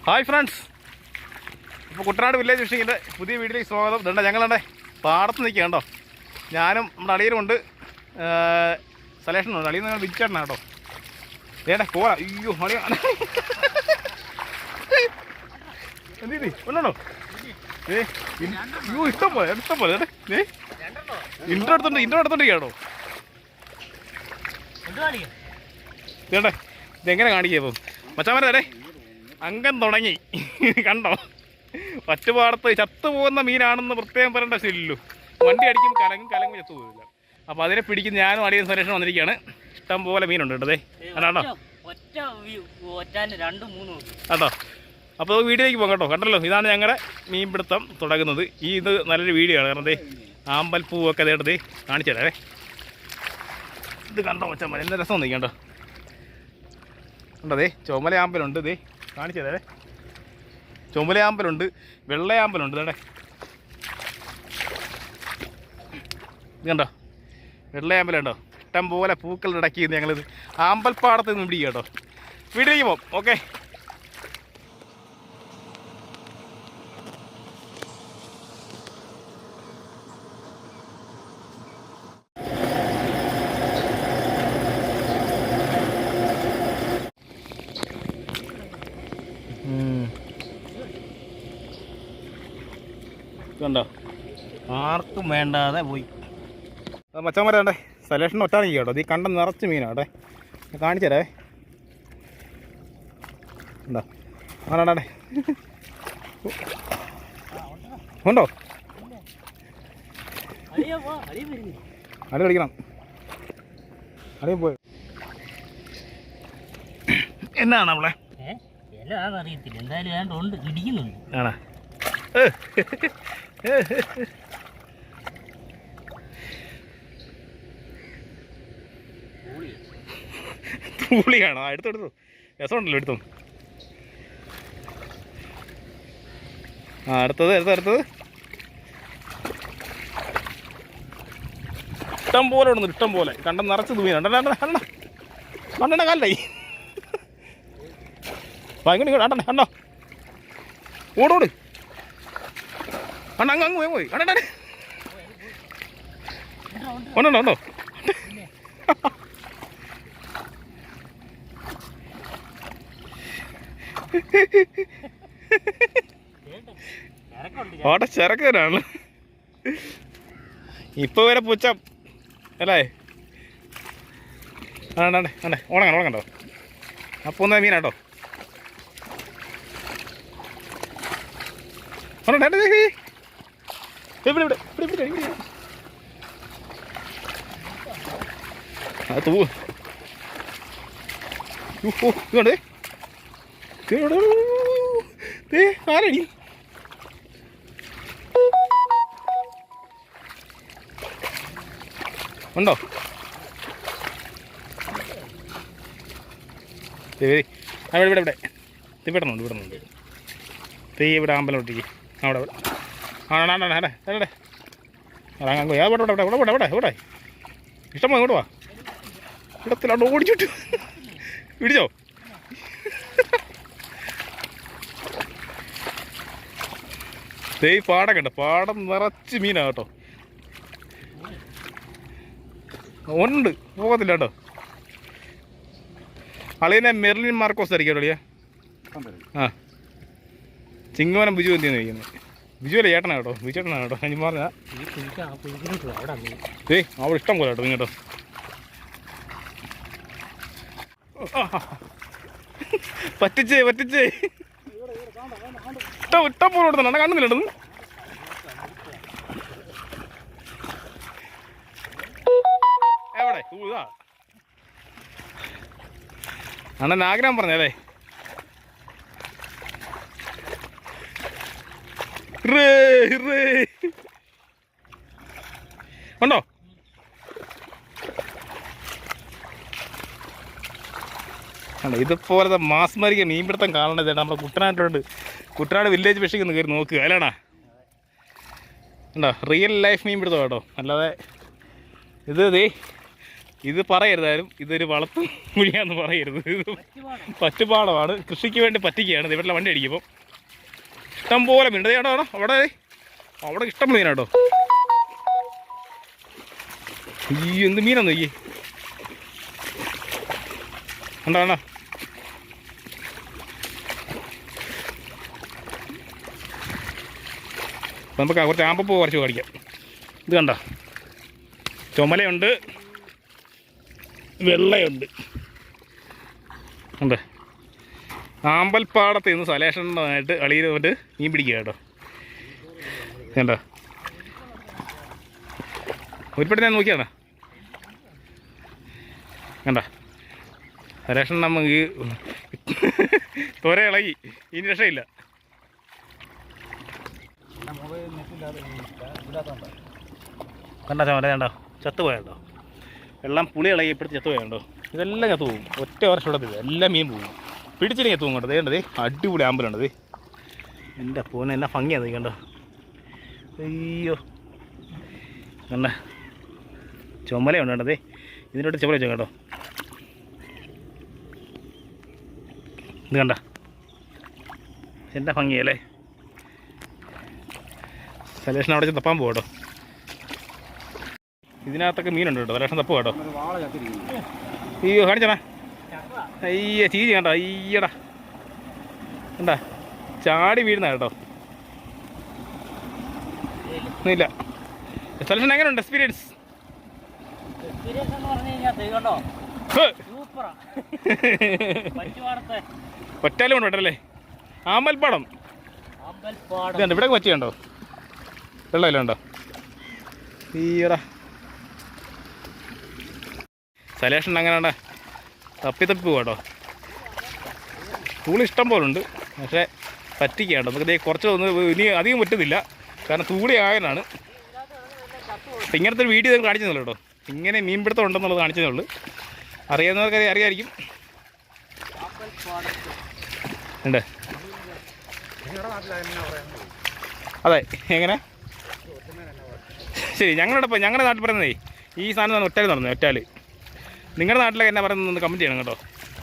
Hi friends, ഇപ്പോൾ Kuttanad village ഫിഷിങ്ങിൻ്റെ പുതിയ വീഡിയോയിലേക്ക് സ്വാഗതം. ഇതുണ്ട് ഞങ്ങളുടെ പാടത്ത് നിൽക്കുക കേട്ടോ. ഞാനും നമ്മുടെ അളിയനുമുണ്ട്, സലേഷനുണ്ട്. അളിയിൽ നിന്ന് വിളിച്ചേട്ടനാ കേട്ടോ. ഏടാ പോവാ. അയ്യോ അളിയ എന്ത് ഒന്നോ അയ്യോ ഇഷ്ടം പോലെ ഇൻട്രോ എടുത്തോണ്ടിരിക്കുക കേട്ടോ. ചേട്ടേ ഇതെങ്ങനെ കാണിക്കുക ഇപ്പം മച്ചാമാരെ തരേ അംഗം തുടങ്ങി കണ്ടോ. പറ്റുപാടത്ത് ചത്തുപോകുന്ന മീനാണെന്ന് പ്രത്യേകം പറയേണ്ട ശീലല്ലോ. വണ്ടി അടിക്കും കലങ്ങും ചത്തുപോകില്ല. അപ്പോൾ അതിനെ പിടിക്കുന്ന ഞാനും അടിയും സുരേഷനും വന്നിരിക്കുകയാണ്. ഇഷ്ടം പോലെ മീനുണ്ട് കേട്ടതേ കണ്ടോ കേട്ടോ. അപ്പോൾ വീഡിയോയ്ക്ക് പോകാം കേട്ടോ. കണ്ടല്ലോ, ഇതാണ് ഞങ്ങളുടെ മീൻപിടുത്തം തുടങ്ങുന്നത്. ഇത് നല്ലൊരു വീഡിയോ ആണ്. കാരണം ദേ ആമ്പൽപ്പൂവൊക്കെ അതേട്ടത് കാണിച്ചു തരാവേ. ഇത് കണ്ടോ മച്ചാൻ എന്താ രസം നിൽക്കണ്ടോ. കണ്ടോ ദേ ചുമലയാമ്പലുണ്ട്. ദേ കാണിച്ചു തരാവേ. ചുമലയാമ്പലുണ്ട്, വെള്ളയാമ്പലുണ്ട്. ഇതേ ഇത് കണ്ടോ വെള്ളയാമ്പലുണ്ടോ. ഇഷ്ടം പോലെ പൂക്കളുടെ ഇടയ്ക്ക് ഞങ്ങളിത് ആമ്പൽപ്പാടത്ത് നിന്ന് പിടിക്കുക കേട്ടോ. വീട്ടിലേക്ക് പോകാം. ഓക്കെ. കണ്ടോ ആർക്കും വേണ്ടാതെ പോയി. മച്ചന്മാരെ വേണ്ടേ സലേഷൻ ഒറ്റാണ് കേട്ടോ. ഇത് ഈ കണ്ട നിറച്ച് മീനാട്ടെ കാണിച്ചു തരാവേ. ഉണ്ടോ ആണാണ്ടേ ഉണ്ടോ അടി കളിക്കണം. അടിയും പോയി എന്നാണ് അവളെ അറിയത്തില്ല. എന്തായാലും ഉണ്ട് ഇടിക്കുന്നുണ്ട്. ആണോ തൂളിയാണോ? എടുത്തു രസമുണ്ടല്ലോ. എടുത്തു. അടുത്തത് ഇഷ്ടം പോലെ ഉണ്ടെന്ന്. ഇഷ്ടം പോലെ കണ്ട നിറച്ച് തൂങ്ങിയാണ്. കണ്ണ കാലായി ഭയങ്കര കണ്ടേ കണ്ടോ. ഓടോട് അങ്ങ് പോയി കണ്ടേ ഉണ്ടോ. ഓട്ടെ ചെറുക്കാനാണ് ഇപ്പൊ വരെ പൂച്ച അല്ലേ. ഓണങ്ങണ്ടോ. അപ്പൊ ഒന്നാ മീനാട്ടോ. ആരടി ഉണ്ടോ. ഇവിടെ വിടുന്നുണ്ട്. തീ ഇവിടെ അമ്പലം ഒട്ടിക്ക് അവിടെ ഇവിടെ ഇഷ്ടം ഇങ്ങോട്ട് വാ. ഇടത്തിലാണ്ട് ഓടിച്ചിട്ട് പിടിച്ചോ. തേ പാടൊക്കെ ഉണ്ട്. പാടം നിറച്ച് മീനാ കേട്ടോ. ഉണ്ട് പോകത്തില്ല കേട്ടോ. അളിയനെ മെർലിൻ മാർക്കോസ് ആയിരിക്കും അളിയ. ആ ചിങ്ങവനം ബിജു എന്തിനാണ് കഴിക്കുന്നത്. ബിജു അല്ലേ ചേട്ടനാ കേട്ടോ. ബിജു ചേട്ടനാണ് കേട്ടോ. ഞാൻ പറഞ്ഞാൽ അവിടെ ഇഷ്ടം പോലെ കേട്ടോ നിങ്ങൾ കേട്ടോ. പറ്റിച്ചേ ഇഷ്ടം പോലെ കൊടുത്തണം. കാണുന്നില്ല എവിടെ ഇതാ അണ്ണൻ ആഗ്രഹം പറഞ്ഞല്ലേ. ഉണ്ടോ അല്ല ഇതുപോലത്തെ മാസ്മരിക മീൻപിടുത്തം കാണേണ്ടത് നമ്മുടെ കുട്ടനാട് വില്ലേജ് ഫിഷിംഗ് ഒന്ന് കയറി നോക്കുക അല്ലേടാ. ഉണ്ടോ റിയൽ ലൈഫ് മീൻപിടുത്തം കേട്ടോ. അല്ലാതെ ഇത് ഇത് പറയരുതായാലും ഇതൊരു വളർത്തു കുഴിയാന്ന് പറയരുത്. ഇത് പറ്റുപാടമാണ്, കൃഷിക്ക് വേണ്ടി പറ്റിക്കുകയാണ്. ഇവിടെ വണ്ടി അടിക്കുമ്പോൾ ഇഷ്ടം പോലെ മീൻ കേട്ടോ. അവിടെ ഇഷ്ടം മീനാ കേട്ടോ. ഈ എന്ത് മീനാന്ന് നോക്കി കണ്ടോ കണ്ടോ. നമുക്ക് കുറച്ച് ആമ്പപ്പൂ കുറച്ച് കാണിക്കാം. ഇത് കണ്ടോ, ചുമലയുണ്ട്, വെള്ളയുണ്ട്. ഉണ്ട് ആമ്പൽപ്പാടത്ത് നിന്ന് സലേഷനായിട്ട് അളിയിൽ വന്നിട്ട് മീൻ പിടിക്കുക കേട്ടോ. കണ്ടോ ഒരുപടി ഞാൻ നോക്കിയാണ്. കണ്ട സലേഷൻ നമുക്ക് തോര ഇളകി, ഇനി രക്ഷയില്ല. കണ്ട ചുമല കണ്ടോ ചത്തുപോയണ്ടോ. എല്ലാം പുളി ഇളകി ഇപ്പോഴത്തെ ചത്തുപോയണ്ടോ. ഇതെല്ലാം ചത്തു പോകും ഒറ്റ വർഷം ഇടത്തില്ല, എല്ലാം മീൻ പോകും. പിടിച്ചില്ലെങ്കിൽ എത്തും കേട്ടോ. അതേണ്ടതേ അടിപൊളി ആമ്പലുണ്ടത്. എൻ്റെ പൂനെ എന്നാ ഭംഗിയാണ് കണ്ടോ. അയ്യോ കണ്ട ചുമലയുണ്ട് കേട്ടതേ. ഇതിനോട്ട് ചുമല വെച്ചോ കേട്ടോ. ഇത് കണ്ട എൻ്റെ ഭംഗിയല്ലേ. സലേഷൻ അവിടെ തപ്പാൻ പോകട്ടോ. ഇതിനകത്തൊക്കെ മീനുണ്ട് കേട്ടോ. സലേഷൻ തപ്പ് കേട്ടോ. അയ്യോ കാണിച്ചടാ. അയ്യ ചീരി കണ്ടോ. അയ്യടാ കണ്ടാ ചാടി വീഴുന്ന കേട്ടോ. ഒന്നുമില്ല. സലേഷൻ എങ്ങനെയുണ്ട് എക്സ്പീരിയൻസ്? ഒറ്റാലും കൊണ്ട് കേട്ടല്ലേ. ആമ്പൽപ്പാടം ഇതുണ്ട്. ഇവിടെ പറ്റിയുണ്ടോ? വെള്ളമെല്ലാം ഉണ്ടോ? ഈടാ സലേഷൻ അങ്ങനെ തപ്പി പോകാട്ടോ. തൂളി ഇഷ്ടം പോലെ ഉണ്ട്, പക്ഷേ പറ്റിക്കാട്ടോ. നമുക്ക് കുറച്ച് ഇനി അധികം പറ്റുന്നില്ല, കാരണം തൂളി ആയനാണ്. അപ്പം ഇങ്ങനത്തെ ഒരു വീഡിയോ കാണിച്ചതല്ലോ കേട്ടോ. ഇങ്ങനെ മീൻപിടുത്തം ഉണ്ടെന്നുള്ളത് കാണിച്ചതേ ഉള്ളൂ. അറിയാവുന്നവർക്ക് അറിയാമായിരിക്കും. ഉണ്ട് അതെ. എങ്ങനെ ശരി. ഞങ്ങളുടെ നാട്ടിൽ പറയുന്നതേ ഈ സാധനം ഒറ്റാൽ നടന്നത്. ഒറ്റാൽ നിങ്ങളുടെ നാട്ടിലൊക്കെ എന്നാ പറയുന്നത് കമൻറ്റ് ചെയ്യണം കേട്ടോ.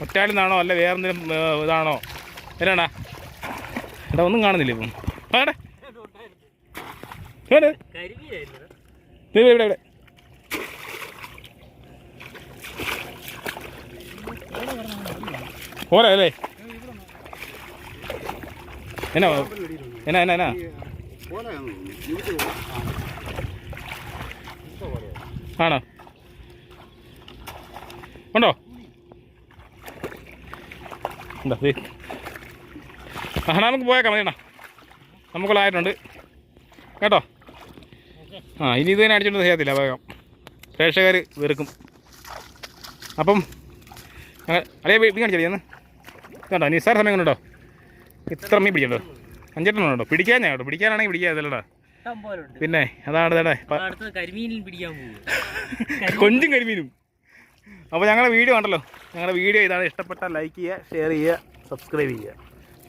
ഒറ്റാലിന്നാണോ അല്ല വേറെ എന്തെങ്കിലും ഇതാണോ? എന്നാടാ എടാ ഒന്നും കാണുന്നില്ല ഇപ്പം. ആടെ ഇവിടെ ഇവിടെ പോരാ അല്ലേ. എന്നാ എന്നാ എന്നാ എന്നാ ആണോ? ഉണ്ടോ? എന്താ നമുക്ക് പോയേക്കാം മതിയണ്ണ. നമുക്കുള്ള ആയിട്ടുണ്ട് കേട്ടോ. ഇനി ഇത് തന്നെ അടിച്ചോണ്ട് ചെയ്യത്തില്ല, വേഗം പ്രേക്ഷകർ വെറുക്കും. അപ്പം അറിയാം മീൻ കാണിച്ചാൽ കേട്ടോ. നിസ്സാര സമയം കൊണ്ടോ ഇത്ര മീൻ പിടിക്കണ്ടോ. 5 എണ്ണം ഉണ്ടോ. പിടിക്കാൻ ഞാൻ കേട്ടോ. പിടിക്കാനാണെങ്കിൽ പിടിക്കാതല്ലടാ. പിന്നെ അതാണ് ഇതേ കൊഞ്ചും കരിമീനും. അപ്പോൾ ഞങ്ങളുടെ വീഡിയോ കണ്ടല്ലോ. ഞങ്ങളുടെ വീഡിയോ ഇതാണ്. ഇഷ്ടപ്പെട്ടാൽ ലൈക്ക് ചെയ്യുക, ഷെയർ ചെയ്യുക, സബ്സ്ക്രൈബ് ചെയ്യുക.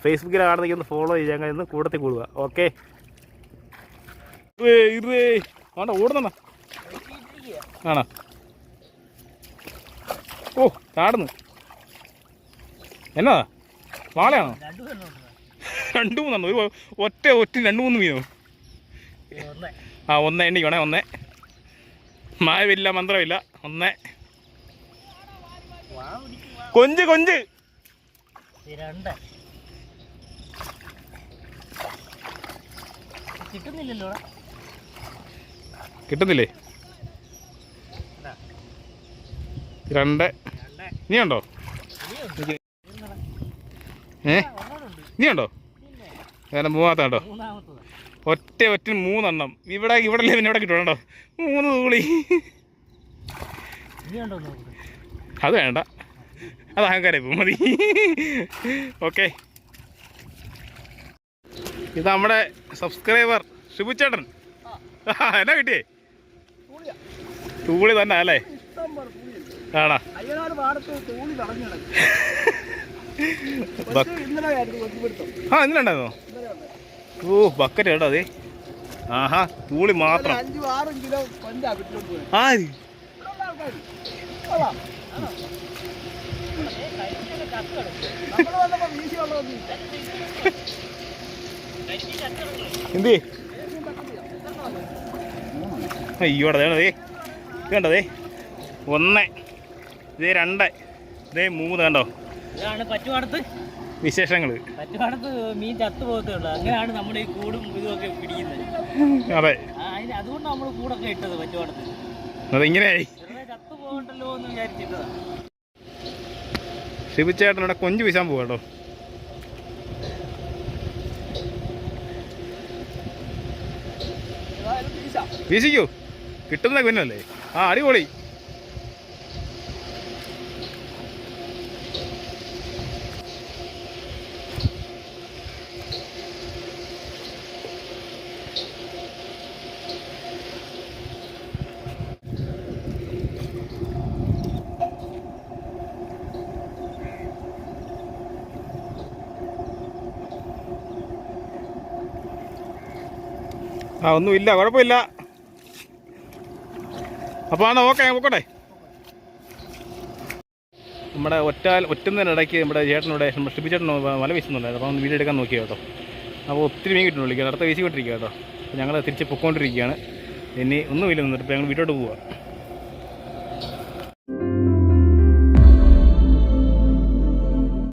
ഫേസ്ബുക്കിൽ കാണുന്നെങ്കിൽ ഒന്ന് ഫോളോ ചെയ്യാൻ കഴിയുന്ന കൂടത്തിൽ കൂടുക. ഓക്കെ. ഇത് വേണ്ട ഓടുന്ന ആണോ? ഓ ചാടുന്നു. എന്നാ വാളയാണോ? 2-3 ഒരു ഒറ്റ 2-3 മീനോ? ഒന്ന് എണ്ണിക്കണേ. ഒന്ന് മായവില്ല മന്ത്രമില്ല. ഒന്ന് കൊഞ്ച് കിട്ടുന്നില്ലേ? 2 ഇനിയുണ്ടോ? ഇനിയുണ്ടോ? അങ്ങനെ 3 കേട്ടോ. ഒറ്റ 3 എണ്ണം. ഇവിടെ പിന്നെ ഇവിടെ കിട്ടുന്നുണ്ടോ? 3 തൂളി. അത് വേണ്ട, അത് അഹങ്കാരം ഇപ്പോൾ മതി. ഓക്കെ. ഇത് നമ്മുടെ സബ്സ്ക്രൈബർ ഷിബുച്ചേട്ടൻ. എന്നാ കിട്ടിയേ? തൂളി തന്നെ അല്ലേ? ആണോ? ഇന്നലുണ്ടായിരുന്നോ? ഓ ബക്കറ്റ് കേട്ടോ. അതെ. ആഹാ തൂളി മാത്രം. എന്ത് അയ്യോടെ ദേ ഇത് കണ്ടോ? 1, ഇത് 2, ഇത് 3 കണ്ടോ? ഇതാണ് പറ്റുപാടത്ത് വിശേഷങ്ങൾ. പറ്റുപാടത്ത് മീൻ ചത്തുപോകത്തേ ഉള്ളൂ. അങ്ങനെയാണ് നമ്മൾ ഈ കൂടും ഇതുമൊക്കെ പിടിക്കുന്നത്. അതെ, അതുകൊണ്ട് നമ്മൾ കൂടൊക്കെ ഇട്ടത് പറ്റുപാടത്ത്. അതിങ്ങനെയായി ചത്തുപോകണ്ടല്ലോ എന്ന് വിചാരിച്ചിട്ടതാണ്. ശിവച്ചേട്ടനോടെ കൊഞ്ച് വീശാൻ പോവാ കേട്ടോ. വീശിക്കൂ, കിട്ടുന്ന കുഞ്ഞല്ലേ. ആ, അടിപൊളി. ആ, ഒന്നുമില്ല, കുഴപ്പമില്ല. അപ്പോൾ ആണ് ഓക്കെ, പോക്കോട്ടെ. നമ്മുടെ ഒറ്റുന്നതിനിടയ്ക്ക് നമ്മുടെ ചേട്ടനോടെ ഷിപ്പിച്ചേട്ടൻ വല വീശുന്നുണ്ടായിരുന്നു. അപ്പോൾ ഒന്ന് വീഡിയോ എടുക്കാൻ നോക്കിയ കേട്ടോ. അപ്പോൾ ഒത്തിരി മീൻ കിട്ടുന്നുള്ളൂ. അടുത്ത വീശിക്കൊണ്ടിരിക്കുക കേട്ടോ. അപ്പോൾ ഞങ്ങൾ തിരിച്ച് പൊക്കോണ്ടിരിക്കുകയാണ്. ഇനി ഒന്നുമില്ല നിന്നിട്ട് ഇപ്പോൾ ഞങ്ങൾ വീട്ടിലോട്ട് പോവുക.